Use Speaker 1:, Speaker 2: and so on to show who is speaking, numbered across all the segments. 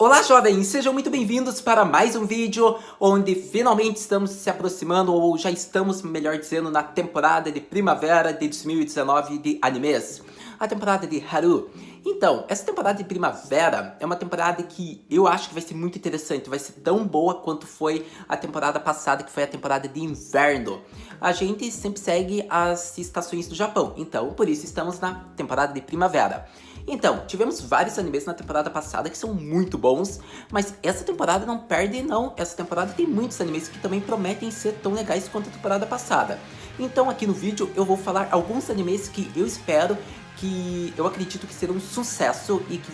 Speaker 1: Olá jovens, sejam muito bem-vindos para mais um vídeo onde finalmente estamos se aproximando, ou já estamos, melhor dizendo, na temporada de primavera de 2019 de animes, a temporada de Haru. Então, essa temporada de primavera é uma temporada que eu acho que vai ser muito interessante, vai ser tão boa quanto foi a temporada passada, que foi a temporada de inverno. A gente sempre segue as estações do Japão, então por isso estamos na temporada de primavera. Então, tivemos vários animes na temporada passada que são muito bons, mas essa temporada não perde não, essa temporada tem muitos animes que também prometem ser tão legais quanto a temporada passada. Então aqui no vídeo eu vou falar alguns animes que eu espero, que eu acredito que serão um sucesso e que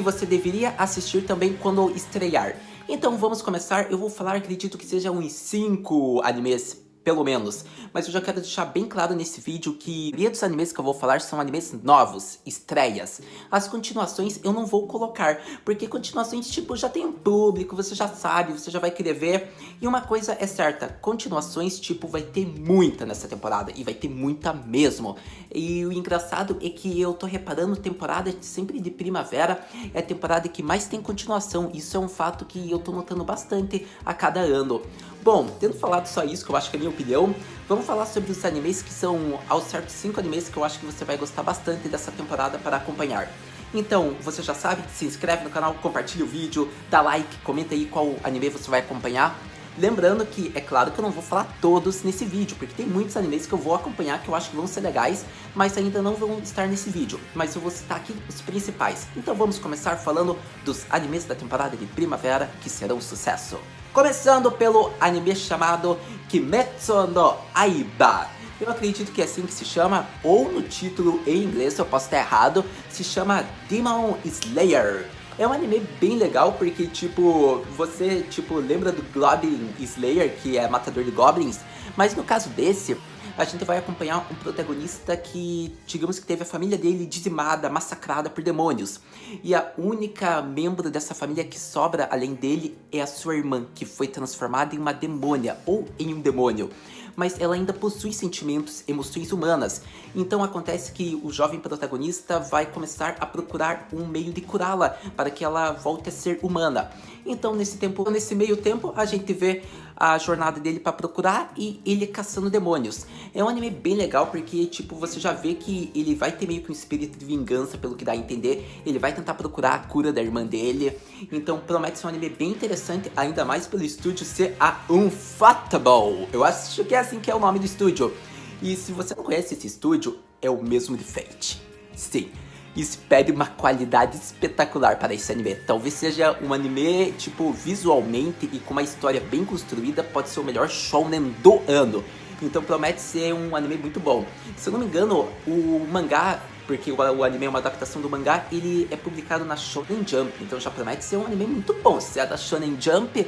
Speaker 1: você deveria assistir também quando estrear. Então vamos começar, eu vou falar, acredito que sejam uns 5 animes pelo menos, mas eu já quero deixar bem claro nesse vídeo que a maioria dos animes que eu vou falar são animes novos, estreias. As continuações eu não vou colocar, porque continuações tipo já tem um público, você já sabe, você já vai querer ver. E uma coisa é certa, continuações tipo vai ter muita nessa temporada, e vai ter muita mesmo. E o engraçado é que eu tô reparando, temporada sempre de primavera é a temporada que mais tem continuação, isso é um fato que eu tô notando bastante a cada ano. Bom, tendo falado só isso, que eu acho que é a minha opinião, vamos falar sobre os animes que são, ao certo, 5 animes que eu acho que você vai gostar bastante dessa temporada para acompanhar. Então, você já sabe, se inscreve no canal, compartilha o vídeo, dá like, comenta aí qual anime você vai acompanhar. Lembrando que, é claro que eu não vou falar todos nesse vídeo, porque tem muitos animes que eu vou acompanhar que eu acho que vão ser legais, mas ainda não vão estar nesse vídeo. Mas eu vou citar aqui os principais. Então vamos começar falando dos animes da temporada de primavera que serão um sucesso. Começando pelo anime chamado Kimetsu no Yaiba. Eu acredito que é assim que se chama, ou no título em inglês, eu posso estar errado, se chama Demon Slayer. É um anime bem legal porque, tipo, você, lembra do Goblin Slayer, que é matador de goblins? Mas no caso desse, a gente vai acompanhar um protagonista que, digamos que teve a família dele dizimada, massacrada por demônios. E a única membro dessa família que sobra além dele é a sua irmã, que foi transformada em uma demônia, ou em um demônio. Mas ela ainda possui sentimentos, emoções humanas. Então acontece que o jovem protagonista vai começar a procurar um meio de curá-la, para que ela volte a ser humana. Então nesse meio tempo, a gente vê a jornada dele para procurar e ele caçando demônios. É um anime bem legal porque, tipo, você já vê que ele vai ter meio que um espírito de vingança, pelo que dá a entender. Ele vai tentar procurar a cura da irmã dele. Então promete ser um anime bem interessante, ainda mais pelo estúdio ser a Ufotable. Eu acho que é assim que é o nome do estúdio. E se você não conhece esse estúdio, é o mesmo de Fate. Sim. Espere uma qualidade espetacular para esse anime. Talvez seja um anime, tipo, visualmente e com uma história bem construída, pode ser o melhor shounen do ano. Então promete ser um anime muito bom. Se eu não me engano, o mangá, porque o anime é uma adaptação do mangá, ele é publicado na Shonen Jump. Então já promete ser um anime muito bom. Se é da Shonen Jump.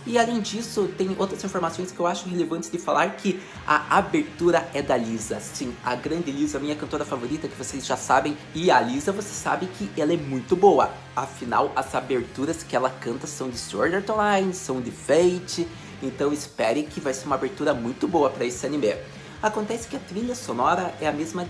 Speaker 1: E além disso, tem outras informações que eu acho relevantes de falar, que a abertura é da Lisa. Sim, a grande Lisa, minha cantora favorita, que vocês já sabem. E a Lisa, você sabe que ela é muito boa. Afinal, as aberturas que ela canta são de Sword Art Online, são de Fate. Então espere que vai ser uma abertura muito boa para esse anime. Acontece que a trilha sonora é a mesma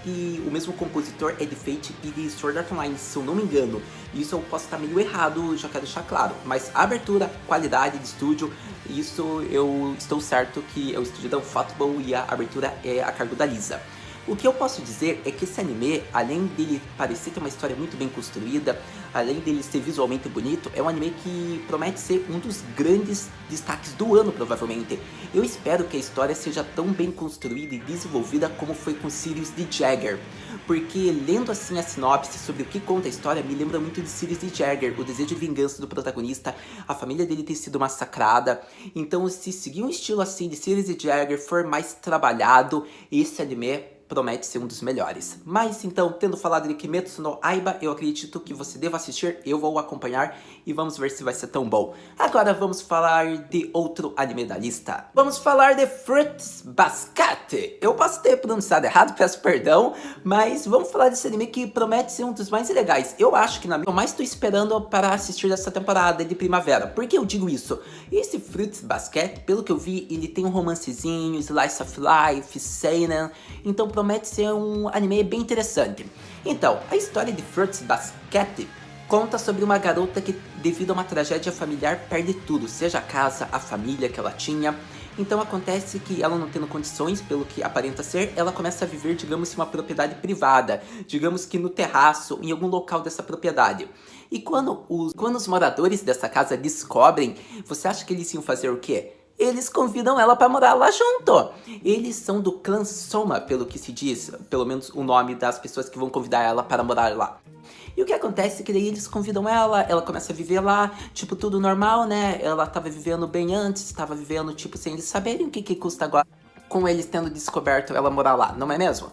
Speaker 1: o mesmo compositor é de Fate e de Sword Art Online, se eu não me engano. Isso eu posso estar meio errado, já quero deixar claro. Mas a abertura, qualidade de estúdio, isso eu estou certo que é o estúdio da Ufotable e a abertura é a cargo da Lisa. O que eu posso dizer é que esse anime, além dele parecer ter uma história muito bem construída, além dele ser visualmente bonito, é um anime que promete ser um dos grandes destaques do ano, provavelmente. Eu espero que a história seja tão bem construída e desenvolvida como foi com Sirius the Jagger, porque lendo assim a sinopse sobre o que conta a história, me lembra muito de Sirius the Jagger, o desejo de vingança do protagonista, a família dele ter sido massacrada. Então, se seguir um estilo assim de Sirius the Jagger, for mais trabalhado, esse anime promete ser um dos melhores. Mas então, tendo falado de Kimetsu no Yaiba, eu acredito que você deva assistir, eu vou acompanhar e vamos ver se vai ser tão bom. Agora vamos falar de outro anime da lista. Vamos falar de Fruits Basket. Eu posso ter pronunciado errado, peço perdão, mas vamos falar desse anime que promete ser um dos mais legais. Eu acho que na minha, eu mais estou esperando para assistir dessa temporada de primavera. Por que eu digo isso? Esse Fruits Basket, pelo que eu vi, ele tem um romancezinho, slice of life, seinen, então promete ser um anime bem interessante. Então, a história de Fruits Basket Conta sobre uma garota que, devido a uma tragédia familiar, perde tudo, seja a casa, a família que ela tinha. Então acontece que ela não tendo condições, pelo que aparenta ser, ela começa a viver, digamos, em uma propriedade privada, digamos que no terraço, em algum local dessa propriedade. E quando os moradores dessa casa descobrem, você acha que eles iam fazer o quê? Eles convidam ela para morar lá junto. Eles são do clã Soma, pelo que se diz, pelo menos o nome das pessoas que vão convidar ela para morar lá. E o que acontece é que daí eles convidam ela começa a viver lá, tipo, tudo normal, né? Ela tava vivendo bem antes, tava vivendo, tipo, sem eles saberem o que custa agora, com eles tendo descoberto ela morar lá, não é mesmo?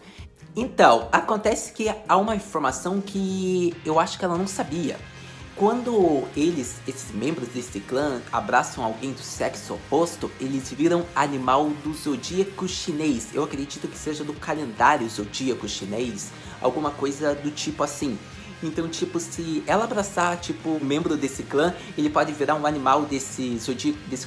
Speaker 1: Então, acontece que há uma informação que eu acho que ela não sabia. Quando esses membros desse clã, abraçam alguém do sexo oposto, eles viram animal do zodíaco chinês. Eu acredito que seja do calendário zodíaco chinês, alguma coisa do tipo assim. Então, tipo, se ela abraçar, tipo, um membro desse clã, ele pode virar um animal desse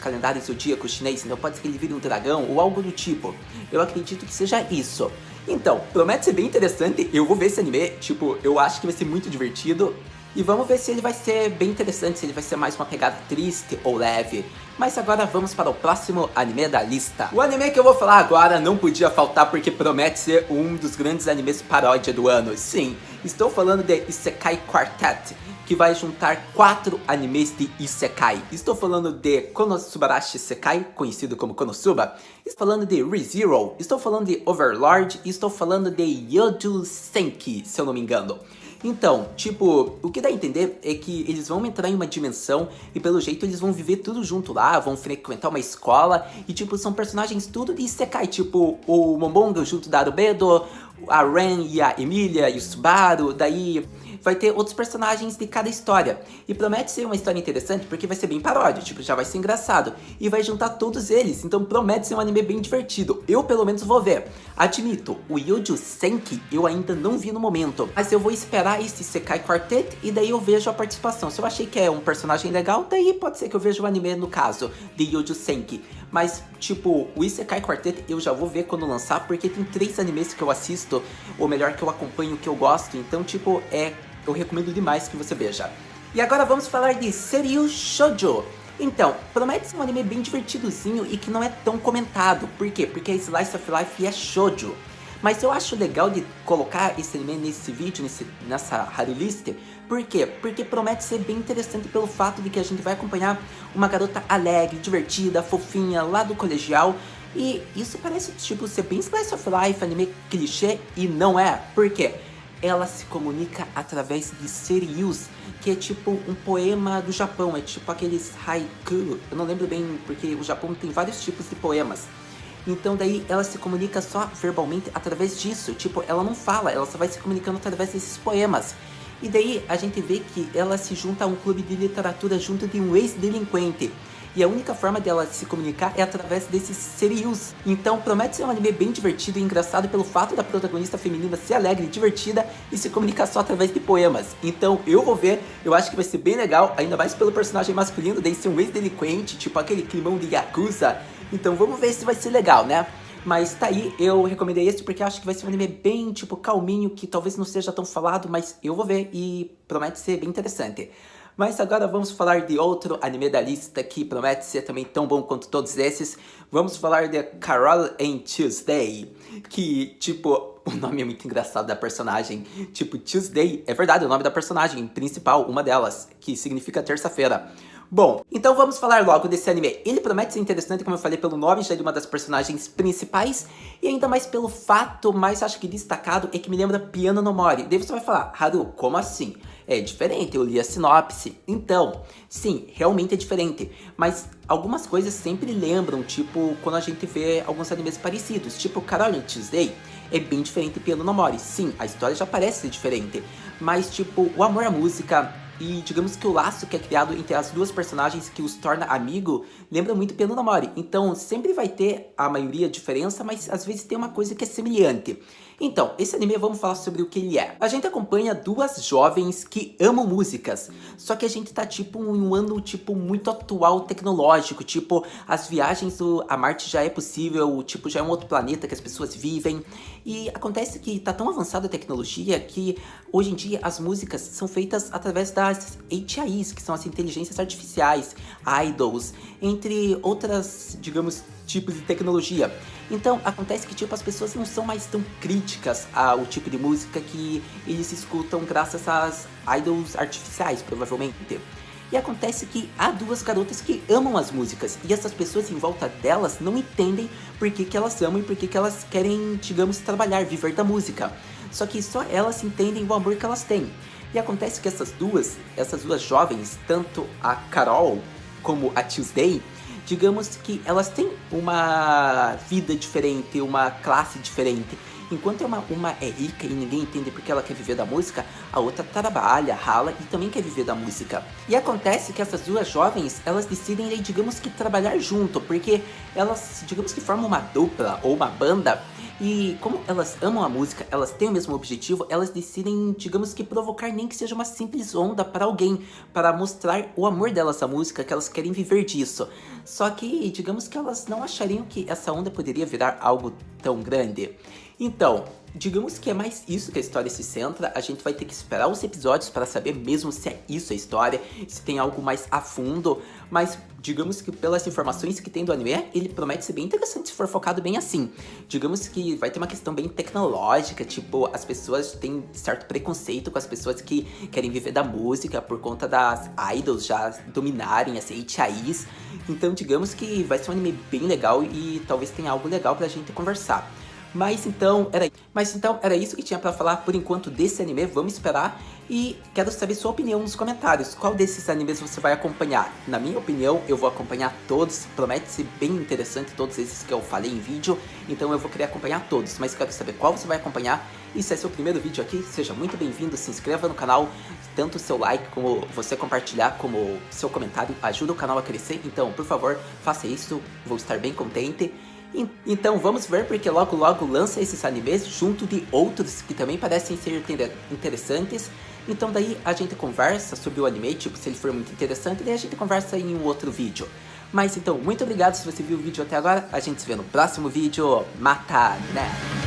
Speaker 1: calendário zodíaco chinês. Então pode ser que ele vire um dragão ou algo do tipo. Eu acredito que seja isso. Então, promete ser bem interessante. Eu vou ver esse anime, tipo, eu acho que vai ser muito divertido. E vamos ver se ele vai ser bem interessante, se ele vai ser mais uma pegada triste ou leve. Mas agora vamos para o próximo anime da lista. O anime que eu vou falar agora não podia faltar porque promete ser um dos grandes animes paródia do ano. Sim, estou falando de Isekai Quartet, que vai juntar 4 animes de Isekai. Estou falando de Konosubarashi Isekai, conhecido como Konosuba. Estou falando de ReZero, estou falando de Overlord e estou falando de Yoju Senki, se eu não me engano. Então, tipo, o que dá a entender é que eles vão entrar em uma dimensão e pelo jeito eles vão viver tudo junto lá, vão frequentar uma escola e tipo, são personagens tudo de Isekai, tipo o Momonga junto da Arubedo, a Ren e a Emilia e o Subaru, daí vai ter outros personagens de cada história. E promete ser uma história interessante porque vai ser bem paródia, tipo, já vai ser engraçado. E vai juntar todos eles, então promete ser um anime bem divertido. Eu pelo menos vou ver. Admito, o Yoju Senki eu ainda não vi no momento, mas eu vou esperar esse Isekai Quartet e daí eu vejo a participação. Se eu achei que é um personagem legal, daí pode ser que eu veja o anime no caso de Yoju Senki. Mas, tipo, o Isekai Quartet eu já vou ver quando lançar, porque tem 3 animes que eu assisto, ou melhor, que eu acompanho, que eu gosto. Então, tipo, eu recomendo demais que você veja. E agora vamos falar de Seiryu Shoujo. Então, promete ser um anime bem divertidozinho e que não é tão comentado. Por quê? Porque é Slice of Life e é Shoujo. Mas eu acho legal de colocar esse anime nesse vídeo, nessa rarelist. Por quê? Porque promete ser bem interessante pelo fato de que a gente vai acompanhar uma garota alegre, divertida, fofinha, lá do colegial. E isso parece, tipo, ser bem Slice of Life, anime clichê, e não é. Por quê? Ela se comunica através de seryus, que é tipo um poema do Japão, é tipo aqueles haiku, eu não lembro bem porque o Japão tem vários tipos de poemas. Então daí ela se comunica só verbalmente através disso, tipo, ela não fala, ela só vai se comunicando através desses poemas. E daí a gente vê que ela se junta a um clube de literatura junto de um ex-delinquente. E a única forma dela se comunicar é através desses seryus. Então promete ser um anime bem divertido e engraçado pelo fato da protagonista feminina ser alegre, divertida e se comunicar só através de poemas. Então eu vou ver, eu acho que vai ser bem legal, ainda mais pelo personagem masculino, daí ser um ex-delinquente, tipo aquele climão de Yakuza. Então vamos ver se vai ser legal, né? Mas tá aí, eu recomendei esse porque acho que vai ser um anime bem, tipo, calminho, que talvez não seja tão falado, mas eu vou ver e promete ser bem interessante. Mas agora vamos falar de outro anime da lista que promete ser também tão bom quanto todos esses. Vamos falar de Carol and Tuesday, que, tipo, o nome é muito engraçado da personagem. Tipo, Tuesday, é verdade, é o nome da personagem principal, uma delas, que significa terça-feira. Bom, então vamos falar logo desse anime. Ele promete ser interessante, como eu falei, pelo nome já de uma das personagens principais, e ainda mais pelo fato mais, acho que destacado, é que me lembra Piano no Mori. Daí você vai falar, Haru, como assim? É diferente, eu li a sinopse. Então, sim, realmente é diferente, mas algumas coisas sempre lembram, tipo, quando a gente vê alguns animes parecidos, tipo Carol Tuesday, é bem diferente de Piano no Mori. Sim, a história já parece ser diferente, mas tipo, o amor à música e digamos que o laço que é criado entre as duas personagens que os torna amigo lembra muito Piano no Mori. Então sempre vai ter a maioria diferença, mas às vezes tem uma coisa que é semelhante. Então, esse anime, vamos falar sobre o que ele é. A gente acompanha duas jovens que amam músicas, só que a gente tá tipo em um ano tipo muito atual tecnológico, tipo as viagens a Marte já é possível, tipo já é um outro planeta que as pessoas vivem, e acontece que tá tão avançada a tecnologia que hoje em dia as músicas são feitas através das AIs, que são as inteligências artificiais, idols, entre outras, digamos, tipos de tecnologia. Então, acontece que tipo as pessoas não são mais tão críticas ao tipo de música que eles escutam graças às idols artificiais, provavelmente. E acontece que há duas garotas que amam as músicas, e essas pessoas em volta delas não entendem por que elas amam e por que elas querem, digamos, trabalhar, viver da música. Só que só elas entendem o amor que elas têm. E acontece que essas duas jovens, tanto a Carol como a Tuesday, digamos que elas têm uma vida diferente, uma classe diferente. Enquanto uma é rica e ninguém entende porque ela quer viver da música, a outra trabalha, rala e também quer viver da música. E acontece que essas duas jovens, elas decidem, digamos que trabalhar junto, porque elas, digamos que formam uma dupla ou uma banda. E como elas amam a música, elas têm o mesmo objetivo, elas decidem, digamos que provocar nem que seja uma simples onda para alguém, para mostrar o amor delas à música, que elas querem viver disso. Só que, digamos que elas não achariam que essa onda poderia virar algo tão grande. Então, digamos que é mais isso que a história se centra, a gente vai ter que esperar os episódios para saber mesmo se é isso a história, se tem algo mais a fundo, mas digamos que pelas informações que tem do anime, ele promete ser bem interessante se for focado bem assim. Digamos que vai ter uma questão bem tecnológica, tipo, as pessoas têm certo preconceito com as pessoas que querem viver da música por conta das idols já dominarem as HIs, então digamos que vai ser um anime bem legal e talvez tenha algo legal pra gente conversar. Mas então era isso que tinha pra falar por enquanto desse anime, vamos esperar. E quero saber sua opinião nos comentários, qual desses animes você vai acompanhar? Na minha opinião, eu vou acompanhar todos, promete ser bem interessante todos esses que eu falei em vídeo, então eu vou querer acompanhar todos, mas quero saber qual você vai acompanhar. E se é seu primeiro vídeo aqui, seja muito bem-vindo, se inscreva no canal, tanto o seu like como você compartilhar, como seu comentário ajuda o canal a crescer, então por favor, faça isso, vou estar bem contente. Então vamos ver, porque logo logo lança esses animes junto de outros que também parecem ser interessantes. Então daí a gente conversa sobre o anime, tipo, se ele for muito interessante, daí a gente conversa em um outro vídeo. Mas então, muito obrigado se você viu o vídeo até agora, a gente se vê no próximo vídeo, mata, né?